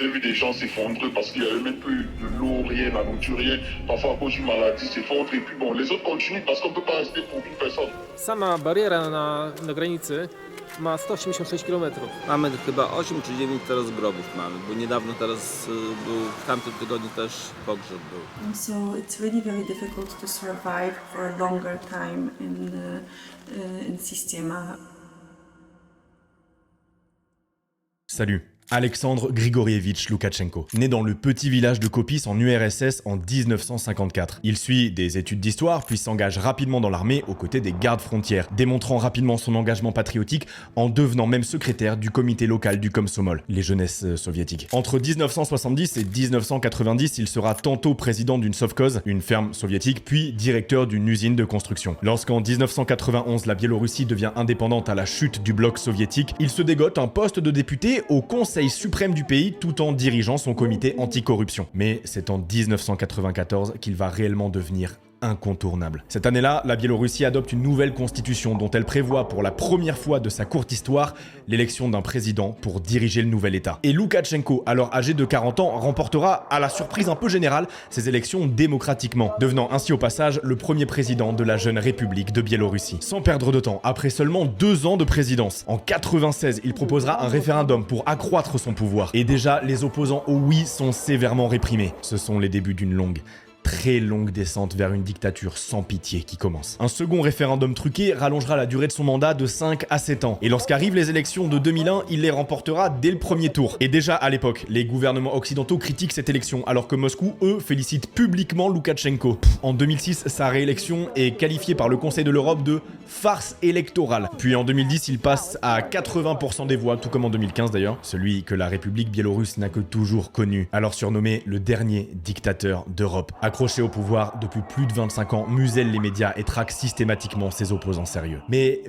J'ai vu des gens s'effondrer parce qu'il n'y avait même plus de l'eau, rien, la nourriture, rien. Parfois à cause d'une maladie, s'effondrer. Et puis bon, les autres continuent parce qu'on ne peut pas rester pour une personne. Sama bariera na granicy ma 186 km. Mamy chyba 8 czy 9 teraz grobów mamy, bo niedawno teraz był, w tamtym tygodniu też pogrzeb był. And so it's really very difficult to survive for a longer time in Sistema. Salut, Alexandre Grigorievitch Loukachenko, né dans le petit village de Kopis en URSS en 1954. Il suit des études d'histoire puis s'engage rapidement dans l'armée aux côtés des gardes frontières, démontrant rapidement son engagement patriotique en devenant même secrétaire du comité local du Komsomol, les jeunesses soviétiques. Entre 1970 et 1990, il sera tantôt président d'une sovkhoz, une ferme soviétique, puis directeur d'une usine de construction. Lorsqu'en 1991 la Biélorussie devient indépendante à la chute du bloc soviétique, il se dégote un poste de député au Conseil suprême du pays tout en dirigeant son comité anticorruption. Mais c'est en 1994 qu'il va réellement devenir incontournable. Cette année-là, la Biélorussie adopte une nouvelle constitution dont elle prévoit pour la première fois de sa courte histoire l'élection d'un président pour diriger le nouvel État. Et Loukachenko, alors âgé de 40 ans, remportera, à la surprise un peu générale, ces élections démocratiquement, devenant ainsi au passage le premier président de la jeune République de Biélorussie. Sans perdre de temps, après seulement 2 ans de présidence, en 96, il proposera un référendum pour accroître son pouvoir. Et déjà, les opposants au oui sont sévèrement réprimés. Ce sont les débuts d'une très longue descente vers une dictature sans pitié qui commence. Un second référendum truqué rallongera la durée de son mandat de 5 à 7 ans. Et lorsqu'arrivent les élections de 2001, il les remportera dès le premier tour. Et déjà à l'époque, les gouvernements occidentaux critiquent cette élection, alors que Moscou, eux, félicite publiquement Loukachenko. En 2006, sa réélection est qualifiée par le Conseil de l'Europe de farce électorale. Puis en 2010, il passe à 80% des voix, tout comme en 2015 d'ailleurs, celui que la République biélorusse n'a que toujours connu, alors surnommé le dernier dictateur d'Europe. Accroché au pouvoir depuis plus de 25 ans, muselle les médias et traque systématiquement ses opposants sérieux. Mais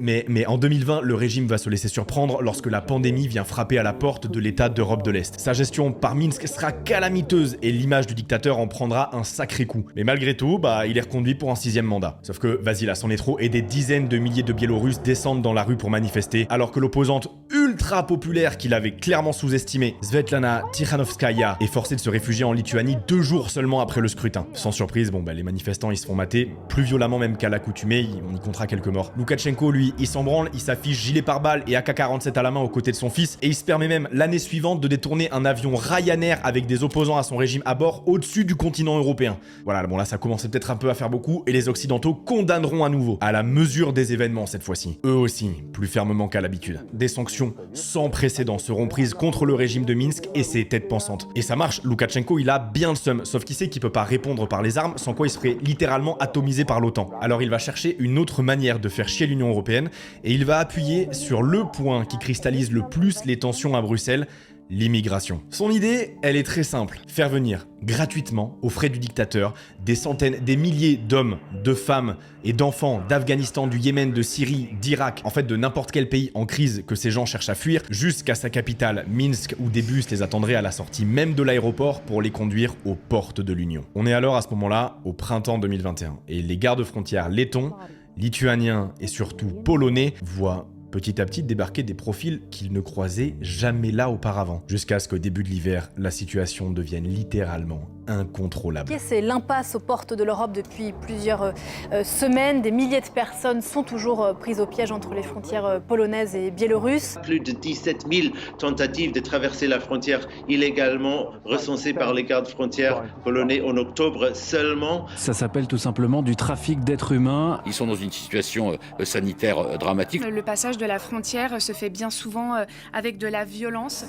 en 2020, le régime va se laisser surprendre lorsque la pandémie vient frapper à la porte de l'État d'Europe de l'Est. Sa gestion par Minsk sera calamiteuse et l'image du dictateur en prendra un sacré coup. Mais malgré tout, il est reconduit pour un 6e mandat. Sauf que, vas-y là, c'en est trop, et des dizaines de milliers de Biélorusses descendent dans la rue pour manifester, alors que l'opposante ultra populaire qu'il avait clairement sous-estimée, Svetlana Tikhanovskaya, est forcée de se réfugier en Lituanie 2 jours seulement après le scrutin. Sans surprise, les manifestants ils se font mater, plus violemment même qu'à l'accoutumée, on y comptera quelques morts. Loukachenko, lui, il s'en branle, il s'affiche gilet pare-balles et AK-47 à la main aux côtés de son fils, et il se permet même l'année suivante de détourner un avion Ryanair avec des opposants à son régime à bord au-dessus du continent européen. Voilà, là ça commençait peut-être un peu à faire beaucoup, et les occidentaux condamneront à nouveau, à la mesure des événements cette fois-ci. Eux aussi, plus fermement qu'à l'habitude. Des sanctions sans précédent seront prises contre le régime de Minsk et ses têtes pensantes. Et ça marche, Loukachenko il a bien le seum, sauf qu'il sait qu'il peut pas répondre par les armes, sans quoi il serait littéralement atomisé par l'OTAN. Alors il va chercher une autre manière de faire chier l'Union européenne, et il va appuyer sur le point qui cristallise le plus les tensions à Bruxelles, l'immigration. Son idée, elle est très simple. Faire venir gratuitement, aux frais du dictateur, des centaines, des milliers d'hommes, de femmes et d'enfants d'Afghanistan, du Yémen, de Syrie, d'Irak, en fait de n'importe quel pays en crise que ces gens cherchent à fuir, jusqu'à sa capitale, Minsk, où des bus les attendraient à la sortie même de l'aéroport pour les conduire aux portes de l'Union. On est alors à ce moment-là au printemps 2021, et les gardes frontières lettons, lituaniens et surtout polonais voient petit à petit débarquer des profils qu'ils ne croisaient jamais là auparavant, jusqu'à ce qu'au début de l'hiver, la situation devienne littéralement incontrôlable. C'est l'impasse aux portes de l'Europe depuis plusieurs semaines. Des milliers de personnes sont toujours prises au piège entre les frontières polonaises et biélorusses. Plus de 17 000 tentatives de traverser la frontière illégalement recensées par les gardes frontières polonais en octobre seulement. Ça s'appelle tout simplement du trafic d'êtres humains. Ils sont dans une situation sanitaire dramatique. Le passage de la frontière se fait bien souvent avec de la violence.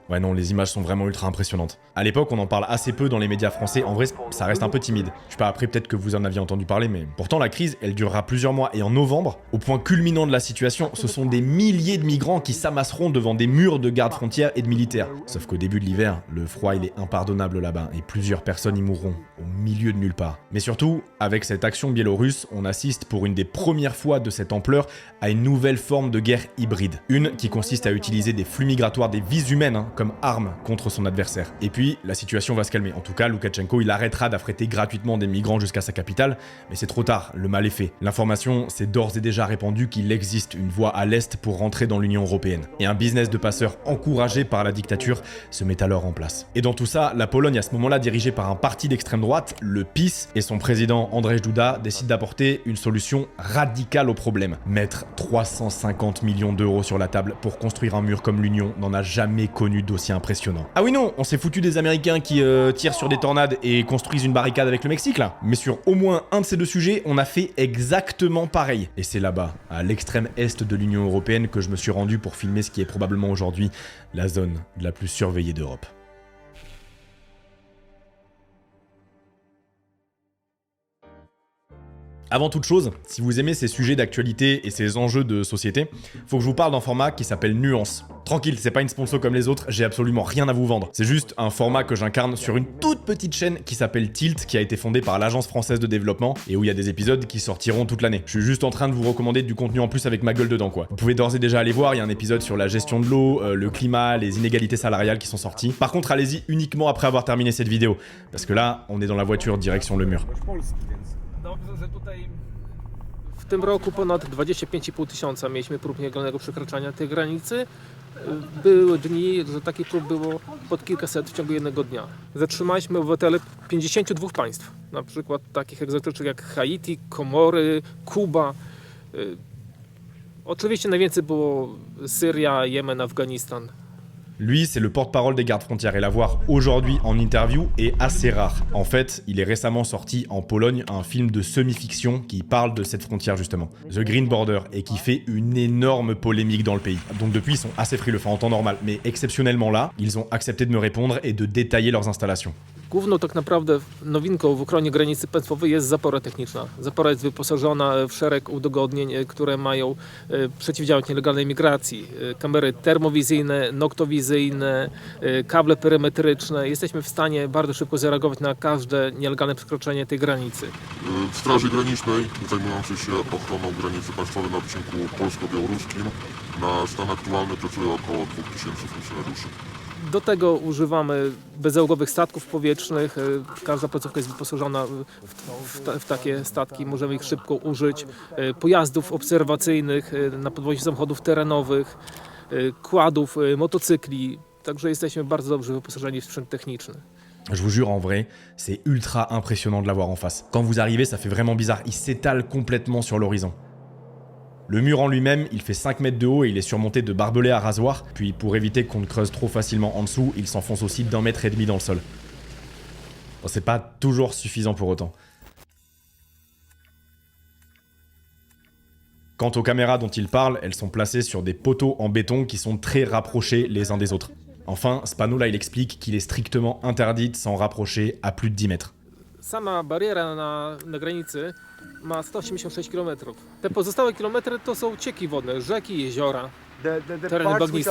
Ouais non, les images sont vraiment ultra impressionnantes. À l'époque, on en parle assez peu dans les médias français, en vrai, ça reste un peu timide. Je sais pas, après peut-être que vous en aviez entendu parler, mais pourtant la crise, elle durera plusieurs mois, et en novembre, au point culminant de la situation, ce sont des milliers de migrants qui s'amasseront devant des murs de gardes frontières et de militaires. Sauf qu'au début de l'hiver, le froid il est impardonnable là-bas, et plusieurs personnes y mourront, au milieu de nulle part. Mais surtout, avec cette action biélorusse, on assiste pour une des premières fois de cette ampleur à une nouvelle forme de guerre hybride. Une qui consiste à utiliser des flux migratoires, des vies humaines, comme arme contre son adversaire. Et puis, la situation va se calmer. En tout cas, Loukachenko, il arrêtera d'affréter gratuitement des migrants jusqu'à sa capitale, mais c'est trop tard, le mal est fait. L'information s'est d'ores et déjà répandue qu'il existe une voie à l'est pour rentrer dans l'Union européenne. Et un business de passeurs encouragé par la dictature se met alors en place. Et dans tout ça, la Pologne à ce moment-là dirigée par un parti d'extrême droite, le PiS, et son président Andrzej Duda décident d'apporter une solution radicale au problème. Mettre 350 millions d'euros sur la table pour construire un mur comme l'Union n'en a jamais connu d'aussi impressionnant. Ah oui non, on s'est foutu des Américains qui tirent sur des tornades et construisent une barricade avec le Mexique là. Mais sur au moins un de ces deux sujets, on a fait exactement pareil. Et c'est là-bas, à l'extrême est de l'Union européenne, que je me suis rendu pour filmer ce qui est probablement aujourd'hui la zone la plus surveillée d'Europe. Avant toute chose, si vous aimez ces sujets d'actualité et ces enjeux de société, faut que je vous parle d'un format qui s'appelle Nuance. Tranquille, c'est pas une sponsor comme les autres, j'ai absolument rien à vous vendre. C'est juste un format que j'incarne sur une toute petite chaîne qui s'appelle Tilt, qui a été fondée par l'Agence française de développement et où il y a des épisodes qui sortiront toute l'année. Je suis juste en train de vous recommander du contenu en plus avec ma gueule dedans quoi. Vous pouvez d'ores et déjà aller voir, il y a un épisode sur la gestion de l'eau, le climat, les inégalités salariales qui sont sortis. Par contre, allez-y uniquement après avoir terminé cette vidéo, parce que là, on est dans la voiture direction le mur. W tym roku ponad 25,5 tysiąca mieliśmy prób nielegalnego przekraczania tej granicy. Były dni, że takich prób było pod kilkaset w ciągu jednego dnia. Zatrzymaliśmy obywateli 52 państw, na przykład takich egzotycznych jak Haiti, Komory, Kuba. Oczywiście najwięcej było Syria, Jemen, Afghanistan. Lui, c'est le porte-parole des gardes-frontières et la voir aujourd'hui en interview est assez rare. En fait, il est récemment sorti en Pologne un film de semi-fiction qui parle de cette frontière justement, The Green Border, et qui fait une énorme polémique dans le pays. Donc depuis, ils sont assez frileux, enfin en temps normal, mais exceptionnellement là, ils ont accepté de me répondre et de détailler leurs installations. Główną tak naprawdę nowinką w ochronie granicy państwowej jest zapora techniczna. Zapora jest wyposażona w szereg udogodnień, które mają przeciwdziałać nielegalnej migracji. Kamery termowizyjne, noktowizyjne, kable perymetryczne. Jesteśmy w stanie bardzo szybko zareagować na każde nielegalne przekroczenie tej granicy. W Straży Granicznej zajmującej się ochroną granicy państwowej na odcinku polsko-białoruskim na stan aktualny pracuje około 2000 funkcjonariuszy. Do tego używamy bezzałogowych statków powietrznych. Każda placówka jest wyposażona w takie statki. Możemy ich szybko użyć. Pojazdów obserwacyjnych na podwoziu samochodów terenowych, quadów, motocykli. Także jesteśmy bardzo dobrze wyposażeni w sprzęt techniczny. Je vous jure, en vrai, c'est ultra impressionnant de l'avoir en face. Quand vous arrivez, ça fait vraiment bizarre. Il s'étale complètement sur l'horizon. Le mur en lui-même, il fait 5 mètres de haut et il est surmonté de barbelés à rasoir. Puis pour éviter qu'on ne creuse trop facilement en dessous, il s'enfonce aussi d'1,5 mètre dans le sol. Bon, c'est pas toujours suffisant pour autant. Quant aux caméras dont il parle, elles sont placées sur des poteaux en béton qui sont très rapprochés les uns des autres. Enfin, ce panneau-là, il explique qu'il est strictement interdit de s'en rapprocher à plus de 10 mètres. Sama bariera na granicy ma 186 km. Te pozostałe kilometry to są cieki wodne, rzeki, jeziora, tereny bagniste.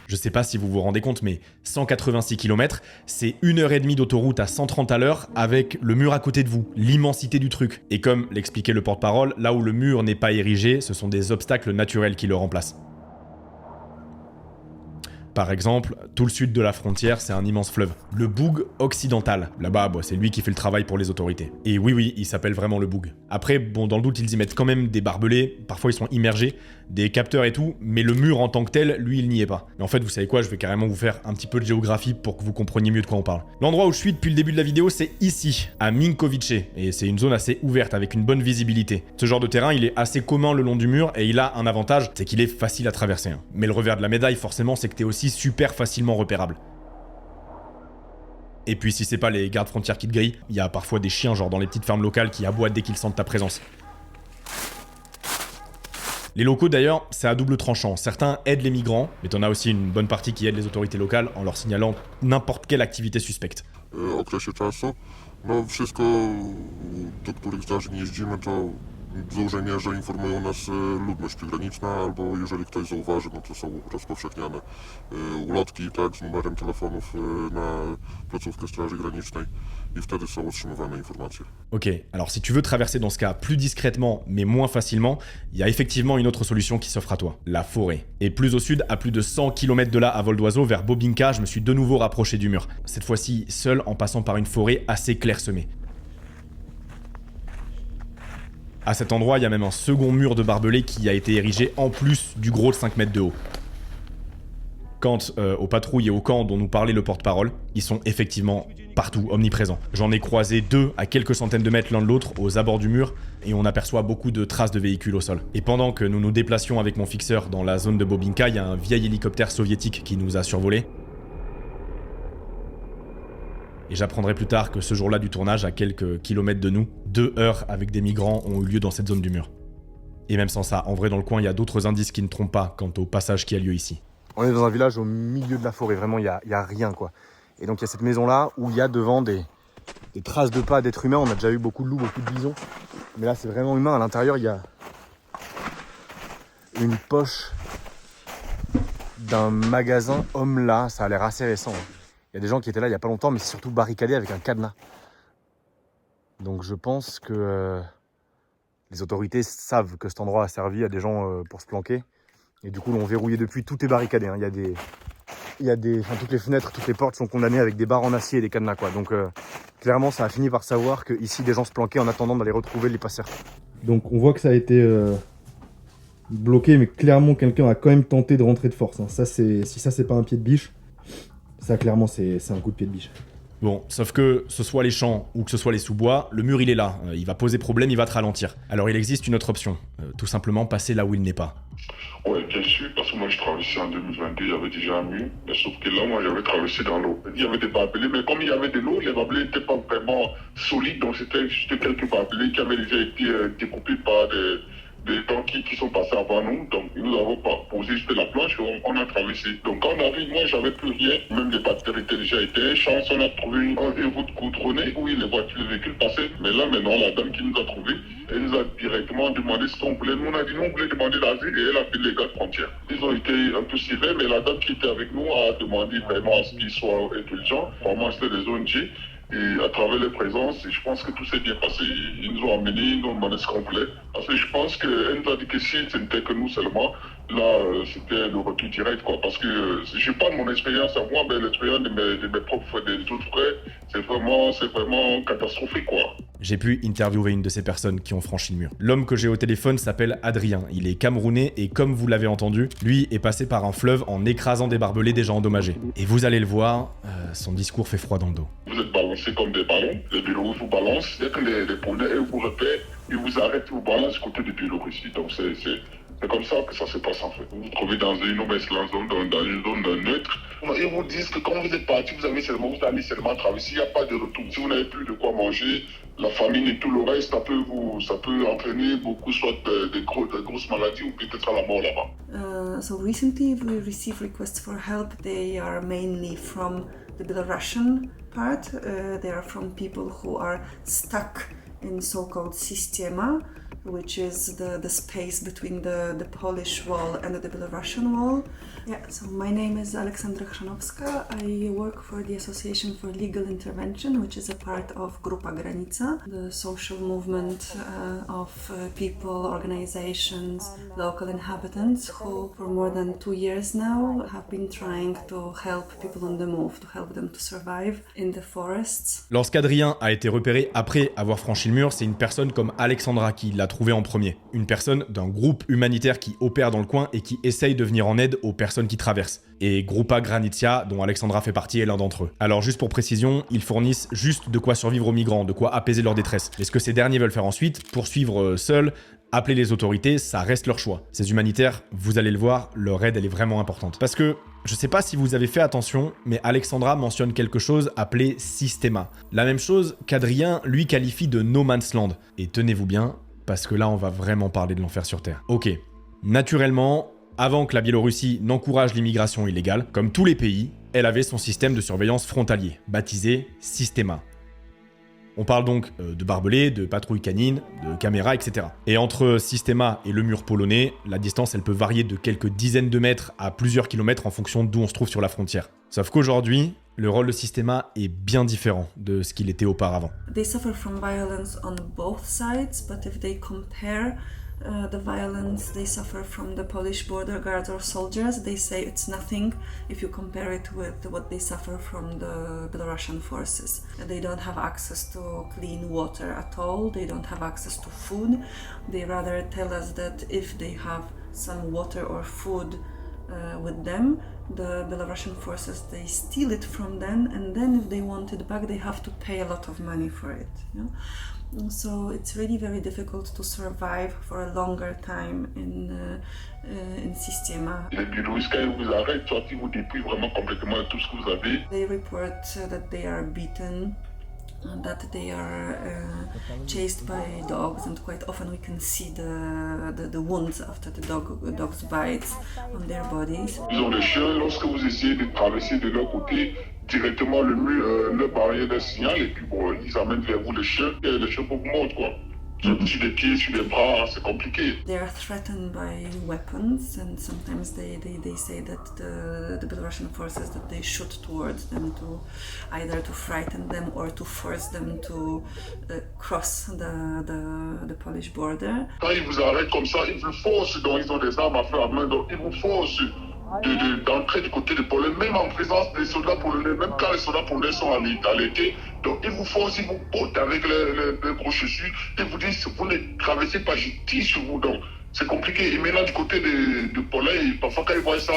Je sais pas si vous vous rendez compte, mais 186 km, c'est 1h30 d'autoroute à 130 à l'heure avec le mur à côté de vous, l'immensité du truc. Et comme l'expliquait le porte-parole, là où le mur n'est pas érigé, ce sont des obstacles naturels qui le remplacent. Par exemple, tout le sud de la frontière, c'est un immense fleuve. Le Boug occidental. Là-bas, c'est lui qui fait le travail pour les autorités. Et oui, il s'appelle vraiment le Boug. Après, bon, dans le doute, ils y mettent quand même des barbelés, parfois ils sont immergés, des capteurs et tout, mais le mur en tant que tel, lui, il n'y est pas. Mais en fait, vous savez quoi, je vais carrément vous faire un petit peu de géographie pour que vous compreniez mieux de quoi on parle. L'endroit où je suis depuis le début de la vidéo, c'est ici, à Minkowice, et c'est une zone assez ouverte, avec une bonne visibilité. Ce genre de terrain, il est assez commun le long du mur, et il a un avantage, c'est qu'il est facile à traverser. Hein. Mais le revers de la médaille, forcément, c'est que t'es aussi super facilement repérable. Et puis si c'est pas les gardes frontières qui te grillent, il y a parfois des chiens genre dans les petites fermes locales qui aboient dès qu'ils sentent ta présence. Les locaux d'ailleurs, c'est à double tranchant. Certains aident les migrants, mais t'en as aussi une bonne partie qui aide les autorités locales en leur signalant n'importe quelle activité suspecte. W okresie czasu, no wszystko, do których zdarzeń jeździmy, to Założenie, że informują nas ludność przygraniczna, albo jeżeli ktoś zauważy, no to są rozpowszechniane ulotki, tak, z numerem telefonów na placówkę Straży Granicznej i wtedy są otrzymywane informacje. Ok, alors si tu veux traverser dans ce cas plus discrètement mais moins facilement, il y a effectivement une autre solution qui s'offre à toi, la forêt. Et plus au sud, à plus de 100 km de là à vol d'oiseau, vers Bobinka, je me suis de nouveau rapproché du mur. Cette fois-ci seul en passant par une forêt assez clairsemée. À cet endroit, il y a même un second mur de barbelés qui a été érigé en plus du gros de 5 mètres de haut. Quant aux patrouilles et aux camps dont nous parlait le porte-parole, ils sont effectivement partout, omniprésents. J'en ai croisé 2 à quelques centaines de mètres l'un de l'autre aux abords du mur et on aperçoit beaucoup de traces de véhicules au sol. Et pendant que nous nous déplacions avec mon fixeur dans la zone de Bobinka, il y a un vieil hélicoptère soviétique qui nous a survolés. Et j'apprendrai plus tard que ce jour-là du tournage, à quelques kilomètres de nous, 2 heurts avec des migrants ont eu lieu dans cette zone du mur. Et même sans ça, en vrai dans le coin, il y a d'autres indices qui ne trompent pas quant au passage qui a lieu ici. On est dans un village au milieu de la forêt, vraiment il y a rien quoi. Et donc il y a cette maison-là où il y a devant des traces de pas d'êtres humains. On a déjà eu beaucoup de loups, beaucoup de bisons. Mais là c'est vraiment humain, à l'intérieur il y a une poche d'un magasin Homme-là, ça a l'air assez récent. Il y a des gens qui étaient là il y a pas longtemps, mais c'est surtout barricadé avec un cadenas. Donc je pense que les autorités savent que cet endroit a servi à des gens pour se planquer. Et du coup l'ont verrouillé depuis, tout est barricadé. Hein. Enfin, toutes les fenêtres, toutes les portes sont condamnées avec des barres en acier et des cadenas quoi. Donc clairement ça a fini par savoir que ici des gens se planquaient en attendant d'aller retrouver les passeurs. Donc on voit que ça a été bloqué, mais clairement quelqu'un a quand même tenté de rentrer de force. Hein. Si ça c'est pas un pied de biche, ça clairement c'est un coup de pied de biche. Bon, sauf que ce soit les champs ou que ce soit les sous-bois, le mur il est là, il va poser problème, il va te ralentir. Alors il existe une autre option, tout simplement passer là où il n'est pas. Ouais, bien sûr, parce que moi je traversais en 2022, il y avait déjà un mur, mais sauf que là, moi j'avais traversé dans l'eau. Il y avait des barbelés, mais comme il y avait de l'eau, les barbelés n'étaient pas vraiment solides, donc c'était juste quelques barbelés qui avaient déjà été découpés par des temps qui sont passés avant nous, donc nous avons posé juste la planche et on a traversé. Donc quand on arrive, moi j'avais plus rien, même les batteries étaient déjà éteintes. Chance, on a trouvé une route goudronnée où les voitures, les véhicules passaient. Mais là maintenant, la dame qui nous a trouvés, elle nous a directement demandé ce qu'on voulait. Nous on a dit non, on voulait demander l'asile et elle a appelé les gars de frontières. Ils ont été un peu sévères, mais la dame qui était avec nous a demandé vraiment à ce qu'ils soient intelligents. Vraiment c'était des ONG. Et à travers les présences, je pense que tout s'est bien passé. Ils nous ont emmenés, ils nous ont demandé ce qu'on voulait. Parce que je pense qu'elle nous a dit que si ce n'était que nous seulement, là, c'était le retour direct, quoi. Parce que je parle de mon expérience à moi, mais l'expérience de mes propres, des autres frères, c'est vraiment catastrophique, quoi. J'ai pu interviewer une de ces personnes qui ont franchi le mur. L'homme que j'ai au téléphone s'appelle Adrien, il est camerounais et comme vous l'avez entendu, lui est passé par un fleuve en écrasant des barbelés déjà endommagés. Et vous allez le voir, son discours fait froid dans le dos. Vous êtes balancés comme des ballons, les Biélorusses vous balancent, dès que les Polonais vous repèrent, ils vous arrêtent, ils vous balancent côté de Biélorussie. Donc c'est comme ça que ça se passe en fait. Vous vous trouvez dans une zone, dans une zone neutre. Ils vous disent que quand vous êtes parti, vous allez seulement traverser, il n'y a pas de retour. Si vous n'avez plus de quoi manger, la famine et tout le reste, ça peut entraîner beaucoup, soit de grosses maladies ou peut-être à la mort là-bas. So recently we received requests for help. They are mainly from the Belarusian part. They are from people who are stuck in so-called Sistema, which is the space between the Polish wall and the Belarusian wall. Yeah, so my name is Aleksandra Chrzanowska. I work for the Association for Legal Intervention, which is a part of Grupa Granica, the social movement of people, organizations, local inhabitants who for more than 2 years now have been trying to help people on the move, to help them to survive in the forests. Lorsqu'Adrien a été repéré après avoir franchi le mur, c'est une personne comme Alexandra qui l'a trouvé en premier. Une personne d'un groupe humanitaire qui opère dans le coin et qui essaye de venir en aide aux personnes qui traversent. Et Grupa Granica, dont Alexandra fait partie, est l'un d'entre eux. Alors juste pour précision, ils fournissent juste de quoi survivre aux migrants, de quoi apaiser leur détresse. Et ce que ces derniers veulent faire ensuite, poursuivre seuls, appeler les autorités, ça reste leur choix. Ces humanitaires, vous allez le voir, leur aide elle est vraiment importante. Parce que, je sais pas si vous avez fait attention, mais Alexandra mentionne quelque chose appelé Sistema. La même chose qu'Adrien lui qualifie de No Man's Land. Et tenez-vous bien, parce que là on va vraiment parler de l'enfer sur Terre. Ok, naturellement, avant que la Biélorussie n'encourage l'immigration illégale, comme tous les pays, elle avait son système de surveillance frontalier, baptisé Sistema. On parle donc de barbelés, de patrouilles canines, de caméras, etc. Et entre Systema et le mur polonais, la distance elle peut varier de quelques dizaines de mètres à plusieurs kilomètres en fonction d'où on se trouve sur la frontière. Sauf qu'aujourd'hui, le rôle de Systema est bien différent de ce qu'il était auparavant. They suffer from violence on both sides, but if they compare the violence they suffer from the Polish border guards or soldiers, they say it's nothing if you compare it with what they suffer from the Belarusian forces. They don't have access to clean water at all, they don't have access to food. They rather tell us that if they have some water or food with them, the Belarusian forces, they steal it from them, and then if they want it back, they have to pay a lot of money for it. Yeah? So it's really very difficult to survive for a longer time in Systema. Les Biélorusses, quand ils vous arrêtent, soit ils vous dépouillent vraiment complètement de tout ce que vous avez. They report that they are beaten, that they are chased by dogs, and quite often we can see the wounds after the dog's bites on their bodies. Ils ont des chiens, lorsque vous essayez de traverser de leur côté, directement le mur, le barrière d'un signal, et puis bon, ils amènent vers vous les chiens, et les chiens vous montent quoi. Sur les pieds, sur les bras, c'est compliqué. They are threatened by weapons, and sometimes they say that the Belarusian forces that they shoot towards them to either to frighten them or to force them to cross the Polish border. Quand ils vous arrêtent comme ça, ils vous forcent, donc ils ont des armes à feu à main, donc ils vous forcent d'entrer du côté de Pologne, même en présence des soldats polonais, même quand les soldats polonais sont à l'été. Donc ils vous forcent, ils vous bottent avec les gros chaussures, ils vous disent vous ne traversez pas, je tire sur vous. Donc c'est compliqué. Et maintenant du côté de Pologne, parfois quand ils voient ça,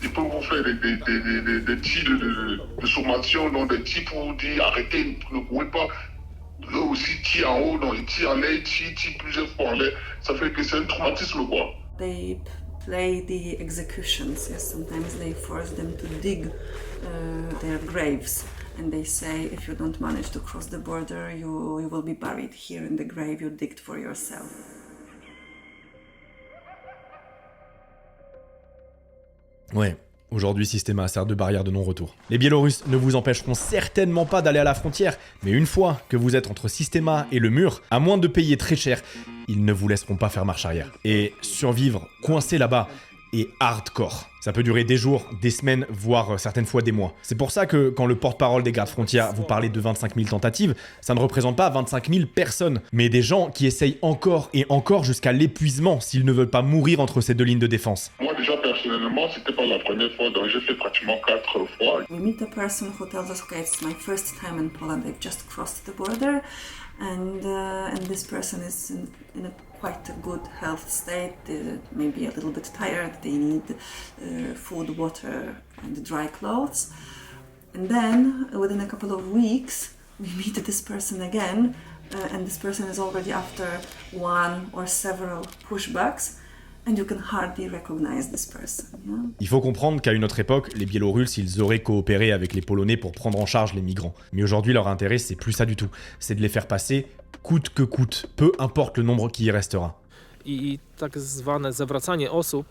ils peuvent vous faire des tirs de sommation, donc des tirs pour vous dire arrêtez, ne courez pas. Eux aussi tirent en haut, donc ils tirent en l'air, ils tirent plusieurs fois en l'air. Ça fait que c'est un traumatisme quoi. They play the executions. Yes, sometimes they force them to dig their graves, and they say if you don't manage to cross the border, you will be buried here in the grave you digged for yourself. Ouais. Aujourd'hui, Systema sert de barrière de non-retour. Les Biélorusses ne vous empêcheront certainement pas d'aller à la frontière, mais une fois que vous êtes entre Systema et le mur, à moins de payer très cher, ils ne vous laisseront pas faire marche arrière. Et survivre coincé là-bas est hardcore. Ça peut durer des jours, des semaines, voire certaines fois des mois. C'est pour ça que quand le porte-parole des gardes frontières vous parlait de 25 000 tentatives, ça ne représente pas 25 000 personnes, mais des gens qui essayent encore et encore jusqu'à l'épuisement s'ils ne veulent pas mourir entre ces deux lignes de défense. Moi déjà personnellement, c'était pas la première fois, donc j'ai fait pratiquement 4 fois. We meet a person who tells us, okay, it's my first time in Poland, I've just crossed the border, and this person is in a quite a good health state, maybe a little bit tired, they need food, water and dry clothes. And then within a couple of weeks we meet this person again, and this person is already after one or several pushbacks, and you can hardly recognize this person. Yeah? Il faut comprendre qu'à une autre époque, les Biélorusses, ils auraient coopéré avec les Polonais pour prendre en charge les migrants. Mais aujourd'hui, leur intérêt, c'est plus ça du tout. C'est de les faire passer coûte que coûte, peu importe le nombre qui y restera. I tak zwane zawracanie osób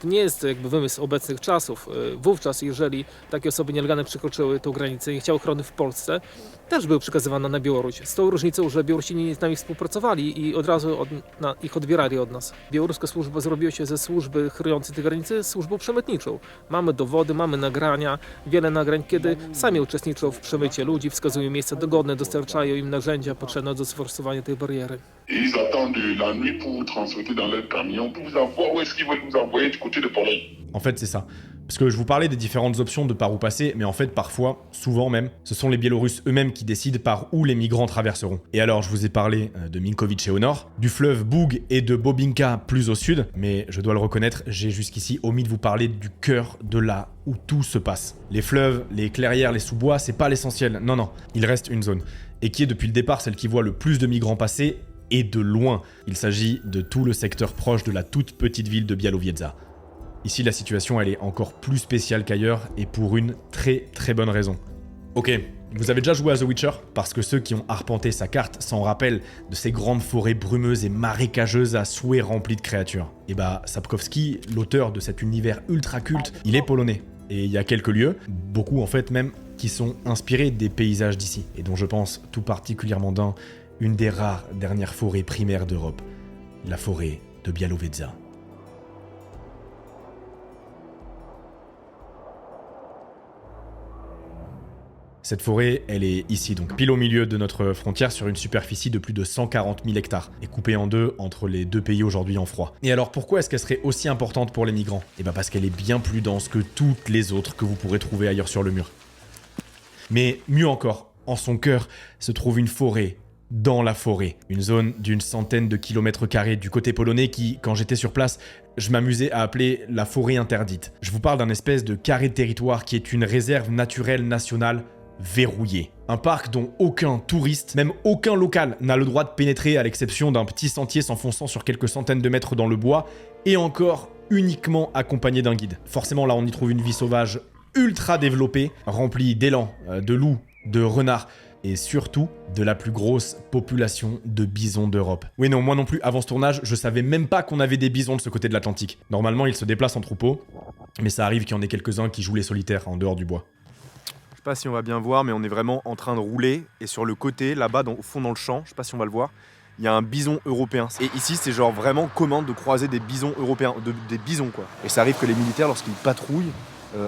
to nie jest jakby wymysł obecnych czasów. Wówczas, jeżeli takie osoby nielegalnie przekroczyły tę granicę i chciały ochrony w Polsce, też były przekazywane na Białoruś. Z tą różnicą, że Białorusini z nami współpracowali i od razu ich odbierali od nas. Białoruska służba zrobiła się ze służby chroniącej te granice służbą przemytniczą. Mamy dowody, mamy nagrania, wiele nagrań, kiedy sami uczestniczą w przemycie ludzi, wskazują miejsca dogodne, dostarczają im narzędzia potrzebne do sforsowania tej bariery. Ils attendent la nuit pour vous transporter dans leur camion, pour vous envoyer où est-ce qu'ils veulent vous envoyer du côté de Pologne. En fait, c'est ça. Parce que je vous parlais des différentes options de par où passer, mais en fait, parfois, souvent même, ce sont les Biélorusses eux-mêmes qui décident par où les migrants traverseront. Et alors, je vous ai parlé de Minkovice au nord, du fleuve Boug et de Bobinka plus au sud, mais je dois le reconnaître, j'ai jusqu'ici omis de vous parler du cœur de là où tout se passe. Les fleuves, les clairières, les sous-bois, c'est pas l'essentiel, non, il reste une zone. Et qui est depuis le départ celle qui voit le plus de migrants passer, et de loin. Il s'agit de tout le secteur proche de la toute petite ville de Białowieza. Ici, la situation, elle est encore plus spéciale qu'ailleurs, et pour une très très bonne raison. Ok, vous avez déjà joué à The Witcher? Parce que ceux qui ont arpenté sa carte s'en rappellent de ces grandes forêts brumeuses et marécageuses à souhait remplies de créatures. Et bah, Sapkowski, l'auteur de cet univers ultra culte, il est polonais. Et il y a quelques lieux, beaucoup en fait même, qui sont inspirés des paysages d'ici, et dont je pense tout particulièrement d'un, une des rares dernières forêts primaires d'Europe, la forêt de Białowieża. Cette forêt, elle est ici, donc pile au milieu de notre frontière, sur une superficie de plus de 140 000 hectares, et coupée en deux entre les deux pays aujourd'hui en froid. Et alors pourquoi est-ce qu'elle serait aussi importante pour les migrants? Eh bien parce qu'elle est bien plus dense que toutes les autres que vous pourrez trouver ailleurs sur le mur. Mais mieux encore, en son cœur se trouve une forêt dans la forêt. Une zone d'une centaine de kilomètres carrés du côté polonais qui, quand j'étais sur place, je m'amusais à appeler la forêt interdite. Je vous parle d'un espèce de carré de territoire qui est une réserve naturelle nationale verrouillé. Un parc dont aucun touriste, même aucun local, n'a le droit de pénétrer à l'exception d'un petit sentier s'enfonçant sur quelques centaines de mètres dans le bois, et encore uniquement accompagné d'un guide. Forcément là on y trouve une vie sauvage ultra développée, remplie d'élans, de loups, de renards, et surtout de la plus grosse population de bisons d'Europe. Oui non, moi non plus, avant ce tournage, je savais même pas qu'on avait des bisons de ce côté de l'Atlantique. Normalement ils se déplacent en troupeau, mais ça arrive qu'il y en ait quelques-uns qui jouent les solitaires en dehors du bois. Je sais pas si on va bien voir, mais on est vraiment en train de rouler. Et sur le côté, là-bas, au fond dans le champ, je sais pas si on va le voir, il y a un bison européen. Et ici, c'est genre vraiment commun de croiser des bisons européens, des bisons quoi. Et ça arrive que les militaires, lorsqu'ils patrouillent,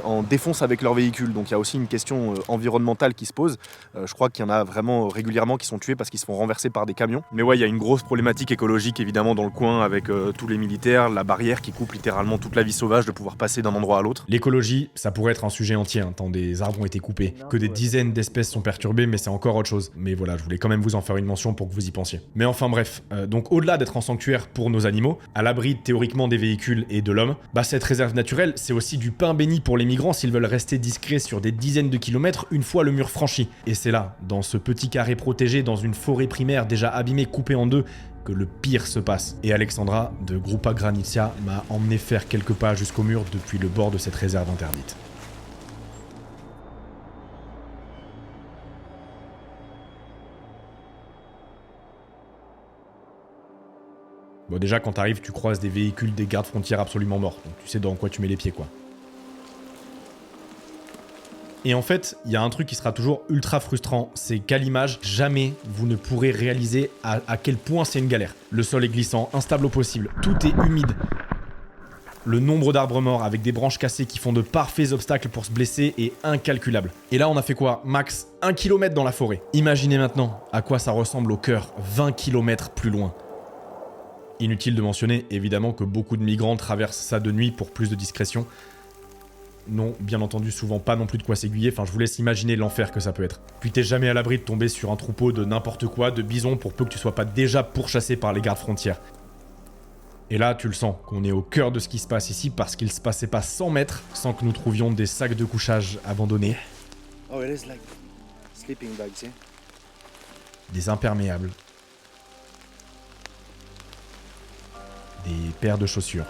en défoncent avec leurs véhicules. Donc il y a aussi une question environnementale qui se pose. Je crois qu'il y en a vraiment régulièrement qui sont tués parce qu'ils se font renverser par des camions. Mais ouais, il y a une grosse problématique écologique évidemment dans le coin avec tous les militaires, la barrière qui coupe littéralement toute la vie sauvage de pouvoir passer d'un endroit à l'autre. L'écologie, ça pourrait être un sujet entier, hein, tant des arbres ont été coupés, que des dizaines d'espèces sont perturbées, mais c'est encore autre chose. Mais voilà, je voulais quand même vous en faire une mention pour que vous y pensiez. Mais enfin bref, donc au-delà d'être un sanctuaire pour nos animaux, à l'abri théoriquement des véhicules et de l'homme, bah cette réserve naturelle, c'est aussi du pain béni pour les migrants s'ils veulent rester discrets sur des dizaines de kilomètres une fois le mur franchi. Et c'est là, dans ce petit carré protégé, dans une forêt primaire déjà abîmée, coupée en deux, que le pire se passe. Et Alexandra, de Grupa Granicja, m'a emmené faire quelques pas jusqu'au mur depuis le bord de cette réserve interdite. Bon déjà quand t'arrives tu croises des véhicules des gardes frontières absolument morts, donc tu sais dans quoi tu mets les pieds quoi. Et en fait, il y a un truc qui sera toujours ultra frustrant, c'est qu'à l'image, jamais vous ne pourrez réaliser à quel point c'est une galère. Le sol est glissant, instable au possible, tout est humide. Le nombre d'arbres morts avec des branches cassées qui font de parfaits obstacles pour se blesser est incalculable. Et là on a fait quoi? Max 1 km dans la forêt. Imaginez maintenant à quoi ça ressemble au cœur 20 km plus loin. Inutile de mentionner évidemment que beaucoup de migrants traversent ça de nuit pour plus de discrétion. Non, bien entendu, souvent pas non plus de quoi s'aiguiller, enfin je vous laisse imaginer l'enfer que ça peut être. Puis t'es jamais à l'abri de tomber sur un troupeau de n'importe quoi, de bisons, pour peu que tu sois pas déjà pourchassé par les gardes frontières. Et là, tu le sens, qu'on est au cœur de ce qui se passe ici, parce qu'il se passait pas 100 mètres sans que nous trouvions des sacs de couchage abandonnés. Oh, it is like sleeping bags, yeah? Des imperméables. Des paires de chaussures.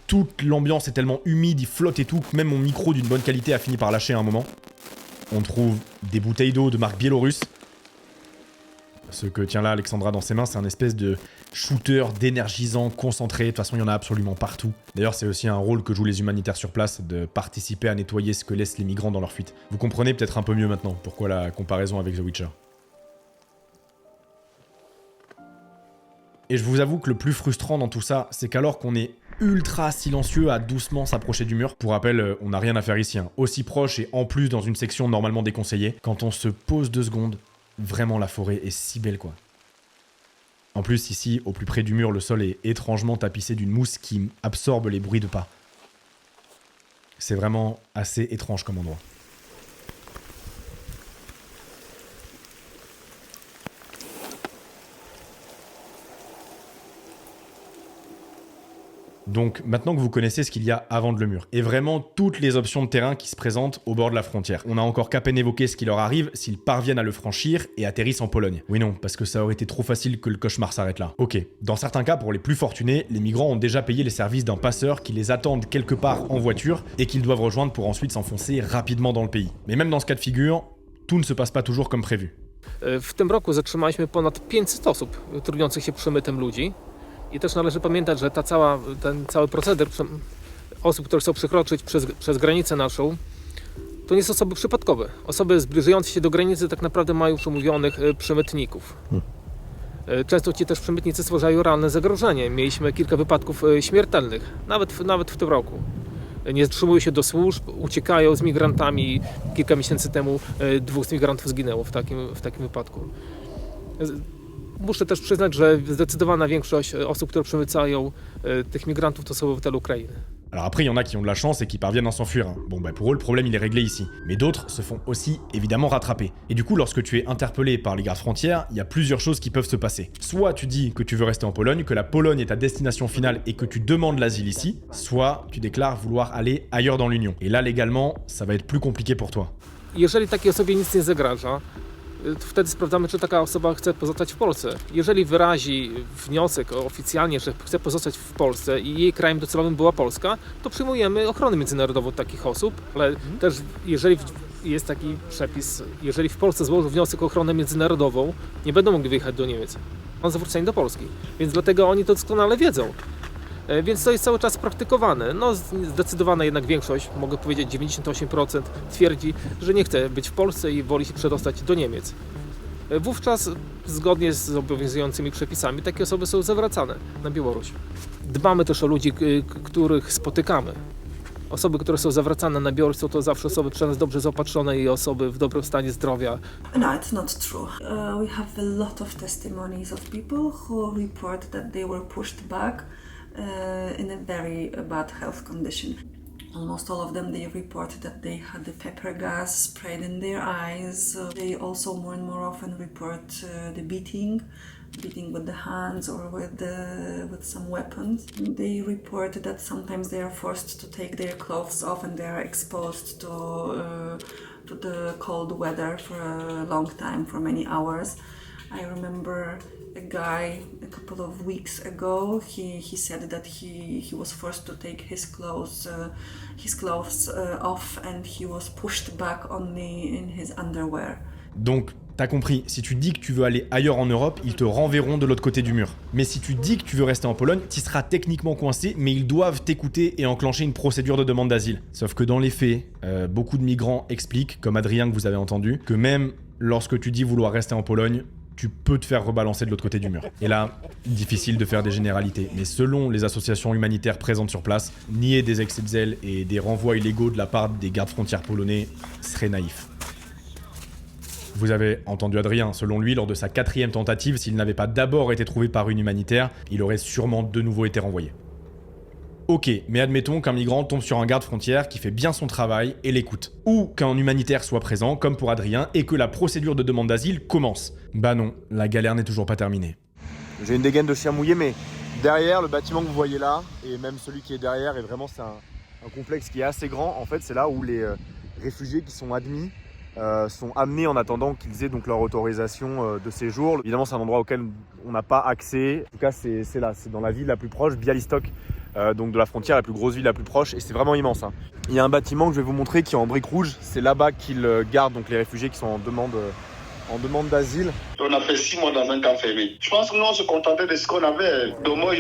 Toute l'ambiance est tellement humide, il flotte et tout, que même mon micro d'une bonne qualité a fini par lâcher à un moment. On trouve des bouteilles d'eau de marque biélorusse. Ce que tient là Alexandra dans ses mains, c'est un espèce de shooter d'énergisant concentré. De toute façon, il y en a absolument partout. D'ailleurs, c'est aussi un rôle que jouent les humanitaires sur place, de participer à nettoyer ce que laissent les migrants dans leur fuite. Vous comprenez peut-être un peu mieux maintenant pourquoi la comparaison avec The Witcher. Et je vous avoue que le plus frustrant dans tout ça, c'est qu'alors qu'on est ultra silencieux à doucement s'approcher du mur, pour rappel, on n'a rien à faire ici, hein. Aussi proche et en plus dans une section normalement déconseillée, quand on se pose 2 secondes, vraiment la forêt est si belle quoi. En plus ici, au plus près du mur, le sol est étrangement tapissé d'une mousse qui absorbe les bruits de pas. C'est vraiment assez étrange comme endroit. Donc maintenant que vous connaissez ce qu'il y a avant de le mur, et vraiment toutes les options de terrain qui se présentent au bord de la frontière, on a encore qu'à peine évoqué ce qui leur arrive s'ils parviennent à le franchir et atterrissent en Pologne. Oui non, parce que ça aurait été trop facile que le cauchemar s'arrête là. Ok, dans certains cas pour les plus fortunés, les migrants ont déjà payé les services d'un passeur qui les attendent quelque part en voiture et qu'ils doivent rejoindre pour ensuite s'enfoncer rapidement dans le pays. Mais même dans ce cas de figure, tout ne se passe pas toujours comme prévu. W tym roku zatrzymaliśmy ponad 500 osób trudniących się przemytem ludzi. I też należy pamiętać, że ten cały proceder osób, które chcą przekroczyć przez granicę naszą, to nie są osoby przypadkowe. Osoby zbliżające się do granicy tak naprawdę mają już umówionych przemytników. Często ci też przemytnicy stwarzają realne zagrożenie. Mieliśmy kilka wypadków śmiertelnych, nawet w tym roku. Nie zatrzymują się do służb, uciekają z migrantami. Kilka miesięcy temu 2 z migrantów zginęło w takim wypadku. Muszę też przyznać, że zdecydowana większość osób, które przemycają tych migrantów, to są obywatele Ukrainy. Alors après, il y en a qui ont de la chance et qui parviennent à s'enfuir. Bon, bah pour eux, le problème, il est réglé ici. Mais d'autres se font aussi, évidemment, rattraper. Et du coup, lorsque tu es interpellé par les gardes frontières, il y a plusieurs choses qui peuvent se passer. Soit tu dis que tu veux rester en Pologne, que la Pologne est ta destination finale et que tu demandes l'asile ici, soit tu déclares vouloir aller ailleurs dans l'Union. Et là, légalement, ça va être plus compliqué pour toi. Jeżeli takiej osobie nic nie zagraża, to wtedy sprawdzamy, czy taka osoba chce pozostać w Polsce. Jeżeli wyrazi wniosek oficjalnie, że chce pozostać w Polsce i jej krajem docelowym była Polska, to przyjmujemy ochronę międzynarodową takich osób, ale też jeżeli jest taki przepis, jeżeli w Polsce złożą wniosek o ochronę międzynarodową, nie będą mogli wyjechać do Niemiec. Są zawróceni do Polski, więc dlatego oni to doskonale wiedzą. Więc to jest cały czas praktykowane. No, zdecydowana jednak większość, mogę powiedzieć 98%, twierdzi, że nie chce być w Polsce i woli się przedostać do Niemiec. Wówczas, zgodnie z obowiązującymi przepisami, takie osoby są zawracane na Białoruś. Dbamy też o ludzi, których spotykamy. Osoby, które są zawracane na Białoruś, są to zawsze osoby przez nas dobrze zaopatrzone i osoby w dobrym stanie zdrowia. No, it's not true. We have a lot of testimonies of people who report that they were pushed back in a very bad health condition. Almost all of them, they report that they had the pepper gas sprayed in their eyes. They also more and more often report the beating with the hands or with some weapons. They report that sometimes they are forced to take their clothes off and they are exposed to the cold weather for a long time, for many hours. I remember a guy a couple of weeks ago, he said that he was forced to take his clothes off and he was pushed back only in his underwear. Donc, t'as compris, si tu dis que tu veux aller ailleurs en Europe, ils te renverront de l'autre côté du mur. Mais si tu dis que tu veux rester en Pologne, tu seras techniquement coincé, mais ils doivent t'écouter et enclencher une procédure de demande d'asile. Sauf que dans les faits, beaucoup de migrants expliquent, comme Adrien que vous avez entendu, que même lorsque tu dis vouloir rester en Pologne, tu peux te faire rebalancer de l'autre côté du mur. Et là, difficile de faire des généralités, mais selon les associations humanitaires présentes sur place, nier des excès de zèle et des renvois illégaux de la part des gardes frontières polonais serait naïf. Vous avez entendu Adrien, selon lui, lors de sa 4e tentative, s'il n'avait pas d'abord été trouvé par une humanitaire, il aurait sûrement de nouveau été renvoyé. Ok, mais admettons qu'un migrant tombe sur un garde frontière qui fait bien son travail et l'écoute. Ou qu'un humanitaire soit présent, comme pour Adrien, et que la procédure de demande d'asile commence. Bah non, la galère n'est toujours pas terminée. J'ai une dégaine de chien mouillé, mais derrière, le bâtiment que vous voyez là, et même celui qui est derrière, et vraiment c'est un complexe qui est assez grand. En fait, c'est là où les réfugiés qui sont admis sont amenés en attendant qu'ils aient donc leur autorisation de séjour. Évidemment, c'est un endroit auquel on n'a pas accès. En tout cas, c'est là, c'est dans la ville la plus proche, Białystok. Donc de la frontière, la plus grosse ville la plus proche, et c'est vraiment immense. Hein. Il y a un bâtiment que je vais vous montrer qui est en briques rouges, c'est là-bas qu'ils gardent donc les réfugiés qui sont en demande d'asile. On a fait 6 mois dans un camp fermé. Je pense que nous on se contentait de ce qu'on avait. Donc moi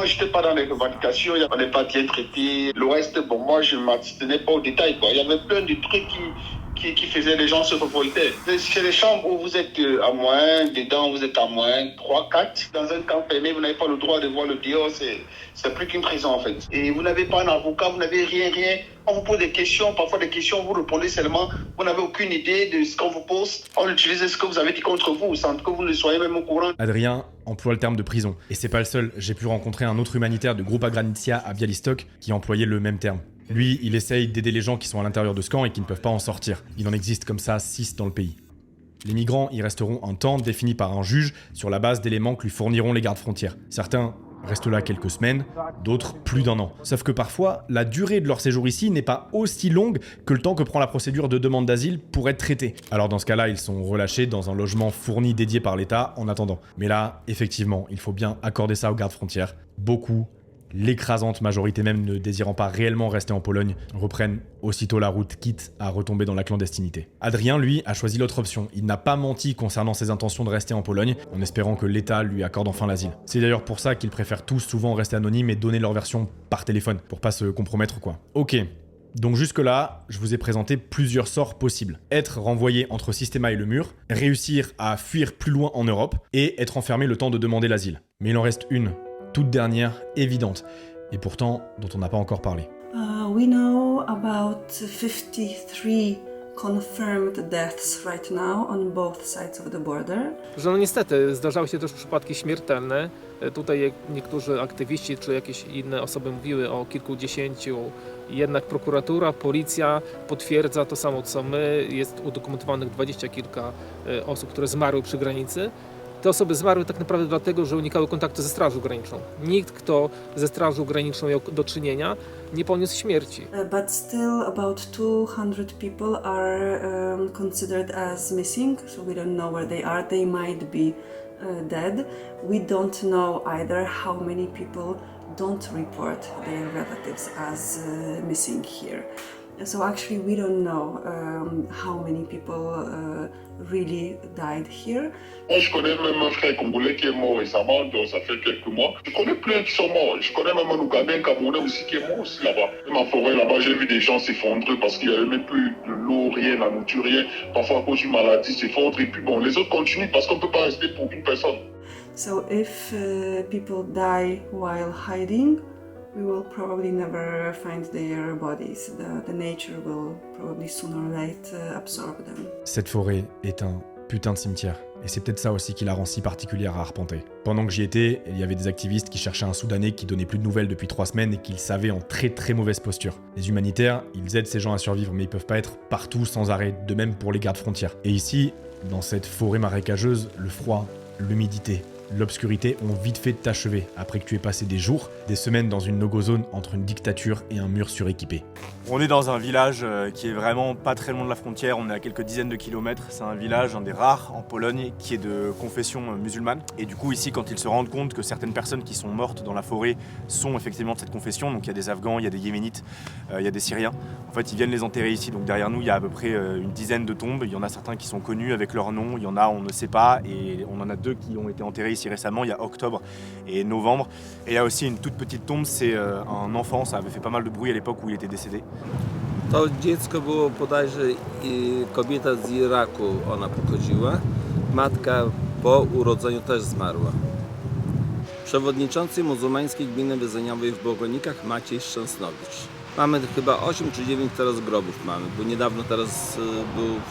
j'étais pas dans les revendications, il n'y avait pas bien traité. Le reste, bon moi je ne m'attenais pas aux détails quoi. Il y avait plein de trucs qui faisaient les gens se révolter. C'est les chambres où vous êtes à moins, dedans vous êtes à moins 3, 4. Dans un camp fermé, vous n'avez pas le droit de voir le dehors, c'est plus qu'une prison en fait. Et vous n'avez pas un avocat, vous n'avez rien. On vous pose des questions, parfois des questions, vous répondez seulement, vous n'avez aucune idée de ce qu'on vous pose. On utilise ce que vous avez dit contre vous, sans que vous ne soyez même au courant. Adrien emploie le terme de prison. Et c'est pas le seul, j'ai pu rencontrer un autre humanitaire de Grupa Granicja à Białystok qui employait le même terme. Lui, il essaye d'aider les gens qui sont à l'intérieur de ce camp et qui ne peuvent pas en sortir. Il en existe comme ça 6 dans le pays. Les migrants y resteront un temps défini par un juge sur la base d'éléments que lui fourniront les gardes frontières. Certains restent là quelques semaines, d'autres plus d'1 an. Sauf que parfois, la durée de leur séjour ici n'est pas aussi longue que le temps que prend la procédure de demande d'asile pour être traitée. Alors dans ce cas-là, ils sont relâchés dans un logement fourni dédié par l'État en attendant. Mais là, effectivement, il faut bien accorder ça aux gardes frontières. Beaucoup L'écrasante majorité même ne désirant pas réellement rester en Pologne, reprennent aussitôt la route, quitte à retomber dans la clandestinité. Adrien, lui, a choisi l'autre option. Il n'a pas menti concernant ses intentions de rester en Pologne, en espérant que l'État lui accorde enfin l'asile. C'est d'ailleurs pour ça qu'ils préfèrent tous souvent rester anonymes et donner leur version par téléphone, pour pas se compromettre quoi. Ok. Donc jusque-là, je vous ai présenté plusieurs sorts possibles. Être renvoyé entre Systema et le mur, réussir à fuir plus loin en Europe, et être enfermé le temps de demander l'asile. Mais il en reste une, toute dernière, évidente, et pourtant dont on n'a pas encore parlé. We know about 53 confirmed deaths right now on both sides of the border. Że no niestety zdarzały się też przypadki śmiertelne. Tutaj niektórzy aktywiści czy jakieś inne osoby mówiły o kilkudziesięciu. Jednak prokuratura, policja potwierdza to samo co my. Jest udokumentowanych 20 kilka osób, które zmarły przy granicy. Te osoby zmarły tak naprawdę dlatego, że unikały kontaktu ze Strażą Graniczną. Nikt, kto ze Strażą Graniczną miał do czynienia, nie poniósł śmierci. But still about 200 people are considered as missing, so we don't know where they are. They might be dead. We don't know either how many people don't report their relatives as missing here. So actually we don't know how many people really died here. Je connais même un frère congolais qui est mort récemment, donc ça fait quelques mois. Je connais plein qui sont morts. Je connais même un Ougandais, un Camerounais aussi qui est mort aussi là-bas. Même en forêt là-bas, j'ai vu des gens s'effondrer parce qu'il n'y avait même plus de l'eau, rien, la nourriture, rien. Parfois à cause d'une maladie, s'effondrer. Et puis bon, les autres continuent parce qu'on ne peut pas rester pour une personne. So if people die while hiding, we will probably never find their bodies. The nature will probably sooner or later absorb them. Cette forêt est un putain de cimetière. Et c'est peut-être ça aussi qui la rend si particulière à arpenter. Pendant que j'y étais, il y avait des activistes qui cherchaient un Soudanais qui donnait plus de nouvelles depuis 3 semaines et qu'ils savaient en très très mauvaise posture. Les humanitaires, ils aident ces gens à survivre, mais ils peuvent pas être partout sans arrêt, de même pour les gardes frontières. Et ici, dans cette forêt marécageuse, le froid, l'humidité, l'obscurité ont vite fait de t'achever après que tu aies passé des jours, des semaines dans une no-go zone entre une dictature et un mur suréquipé. On est dans un village qui est vraiment pas très loin de la frontière, on est à quelques dizaines de kilomètres. C'est un village, un des rares en Pologne, qui est de confession musulmane. Et du coup ici, quand ils se rendent compte que certaines personnes qui sont mortes dans la forêt sont effectivement de cette confession, donc il y a des Afghans, il y a des Yéménites, il y a des Syriens, en fait ils viennent les enterrer ici. Donc derrière nous il y a à peu près une dizaine de tombes, il y en a certains qui sont connus avec leur nom, il y en a on ne sait pas, et on en a 2 qui ont été enterrés ici récemment, il y a octobre et novembre. Et il y a aussi une toute petite tombe, c'est un enfant, ça avait fait pas mal de bruit à l'époque où il était décédé. To dziecko było bodajże kobieta z Iraku, ona pochodziła. Matka po urodzeniu też zmarła. Przewodniczący muzułmańskiej gminy wyznaniowej w Bogonikach Maciej Szczęsnowicz. Mamy chyba 8 czy 9 teraz grobów mamy, bo niedawno teraz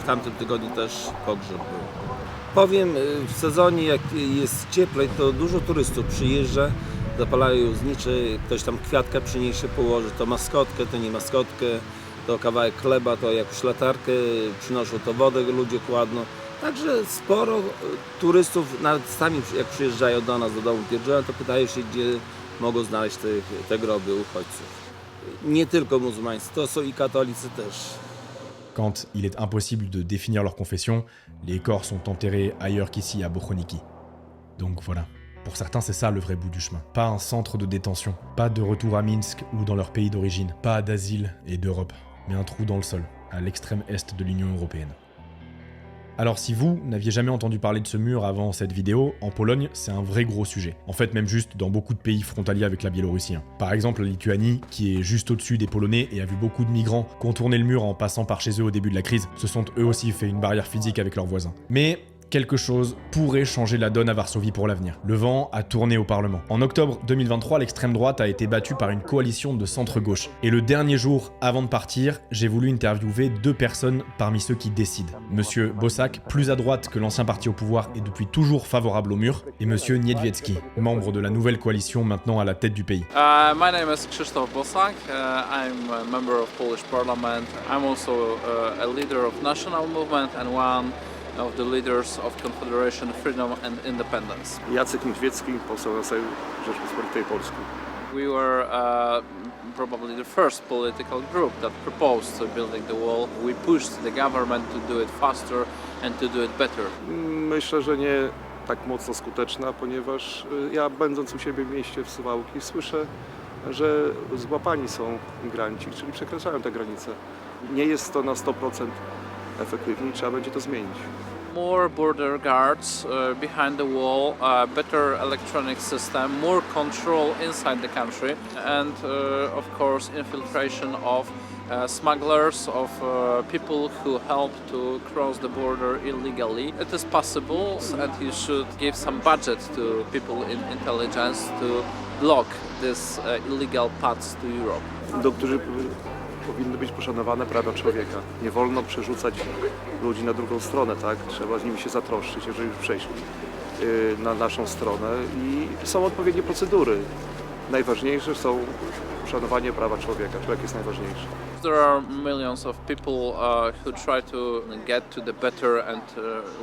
w tamtym tygodniu też pogrzeb był. Powiem, w sezonie jak jest cieplej, to dużo turystów przyjeżdża, zapalają znicze, ktoś tam kwiatka przyniesie, położy, to maskotkę, to nie maskotkę, to kawałek chleba, to jakąś latarkę, przynoszą to wodę, ludzie kładną. Także sporo turystów, nawet sami jak przyjeżdżają do nas do domu pierdzielem, to pytają się, gdzie mogą znaleźć te groby uchodźców. Nie tylko muzułmańscy, to są i katolicy też. Quand il est impossible de définir leur confession, les corps sont enterrés ailleurs qu'ici à Bochoniki. Donc voilà. Pour certains, c'est ça le vrai bout du chemin. Pas un centre de détention, pas de retour à Minsk ou dans leur pays d'origine, pas d'asile et d'Europe, mais un trou dans le sol, à l'extrême est de l'Union européenne. Alors si vous n'aviez jamais entendu parler de ce mur avant cette vidéo, en Pologne, c'est un vrai gros sujet. En fait, même juste dans beaucoup de pays frontaliers avec la Biélorussie. Par exemple, la Lituanie, qui est juste au-dessus des Polonais et a vu beaucoup de migrants contourner le mur en passant par chez eux au début de la crise, se sont eux aussi fait une barrière physique avec leurs voisins. Mais quelque chose pourrait changer la donne à Varsovie pour l'avenir. Le vent a tourné au Parlement. En octobre 2023, l'extrême droite a été battue par une coalition de centre-gauche. Et le dernier jour, avant de partir, j'ai voulu interviewer 2 personnes parmi ceux qui décident. Monsieur Bosak, plus à droite que l'ancien parti au pouvoir et depuis toujours favorable au mur, et Monsieur Niedźwiecki, membre de la nouvelle coalition maintenant à la tête du pays. My name is Krzysztof Bosak. I'm a member of Polish Parliament. I'm also a leader of national movement and one of the leaders of Confederation Freedom and Independence. Jacek Niedźwiecki, poseł na Sejm Rzeczypospolitej Polskiej. We were probably the first political group that proposed building the wall. We pushed the government to do it faster and to do it better. Myślę, że nie tak mocno skuteczna, ponieważ ja będąc u siebie w mieście w Suwałki słyszę że złapani są migranci, czyli przekraczają te granice. Nie jest to na 100% efektywnie i trzeba będzie to zmienić. More border guards behind the wall, better electronic system, more control inside the country, and of course infiltration of smugglers, of people who help to cross the border illegally. It is possible, and you should give some budget to people in intelligence to block this illegal paths to Europe. Do których powinny być poszanowane prawa człowieka. Nie wolno przerzucać ludzi na drugą stronę, tak? Trzeba z nimi się zatroszczyć, jeżeli już przeszli na naszą stronę i są odpowiednie procedury. Najważniejsze są szanowanie prawa człowieka. Człowiek jest najważniejszy. There are millions of people who try to get to the better and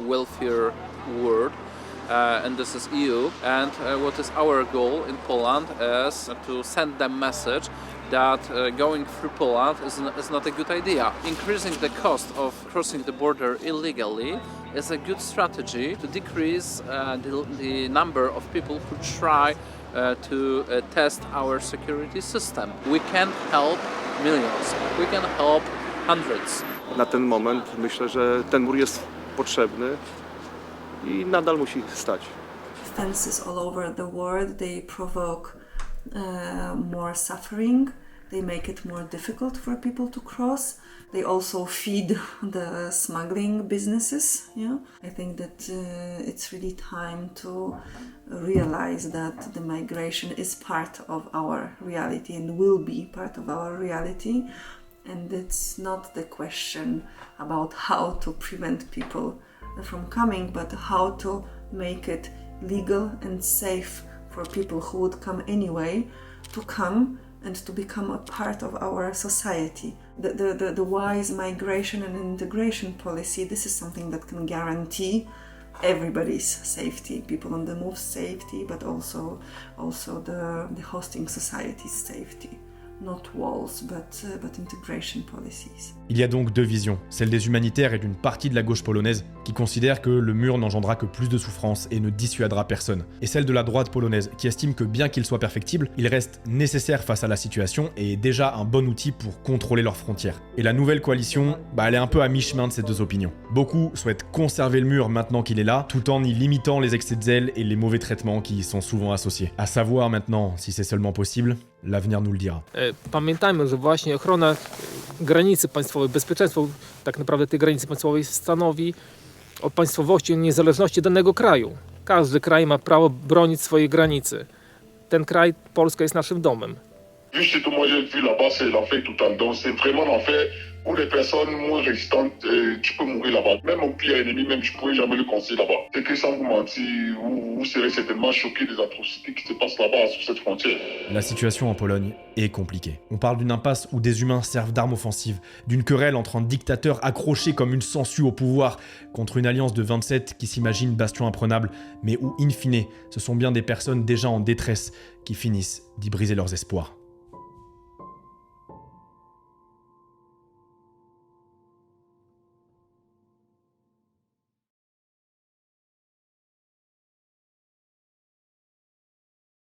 wealthier world. And this is EU. And what is our goal in Poland is to send them message that going through Poland is not a good idea. Increasing the cost of crossing the border illegally is a good strategy to decrease the number of people who try to test our security system. We can help millions. We can help hundreds. Na ten moment myślę, że ten mur jest potrzebny i nadal musi stać. Fences all over the world, they provoke more suffering. They make it more difficult for people to cross. They also feed the smuggling businesses. Yeah, I think that it's really time to realize that the migration is part of our reality and will be part of our reality. And it's not the question about how to prevent people from coming, but how to make it legal and safe for people who would come anyway to come and to become a part of our society. The wise migration and integration policy, this is something that can guarantee everybody's safety, people on the move safety, but also the hosting society's safety. Not walls, but integration policies. Il y a donc deux visions, celle des humanitaires et d'une partie de la gauche polonaise qui considère que le mur n'engendrera que plus de souffrance et ne dissuadera personne, et celle de la droite polonaise qui estime que bien qu'il soit perfectible, il reste nécessaire face à la situation et est déjà un bon outil pour contrôler leurs frontières. Et la nouvelle coalition, elle est un peu à mi-chemin de ces deux opinions. Beaucoup souhaitent conserver le mur maintenant qu'il est là, tout en y limitant les excès de zèle et les mauvais traitements qui y sont souvent associés. À savoir maintenant si c'est seulement possible, l'avenir nous le dira. Pamiętajmy, że właśnie ochrona granicy państwowej, bezpieczeństwo tak naprawdę tej granicy państwowej stanowi o państwowości i niezależności danego kraju. Każdy kraj ma prawo bronić swojej granicy. Ten kraj, Polska, jest naszym domem. Juste que moi j'ai vu là-bas, c'est l'enfer total. Donc c'est vraiment l'enfer pour les personnes moins résistantes. Tu peux mourir là-bas. Même au pire ennemi, même tu pourrais jamais le conseiller là-bas. C'est que sans vous mentir, vous serez certainement choqués des atrocités qui se passent là-bas sur cette frontière. La situation en Pologne est compliquée. On parle d'une impasse où des humains servent d'armes offensives, d'une querelle entre un dictateur accroché comme une sangsue au pouvoir contre une alliance de 27 qui s'imagine bastion imprenable, mais où, in fine, ce sont bien des personnes déjà en détresse qui finissent d'y briser leurs espoirs.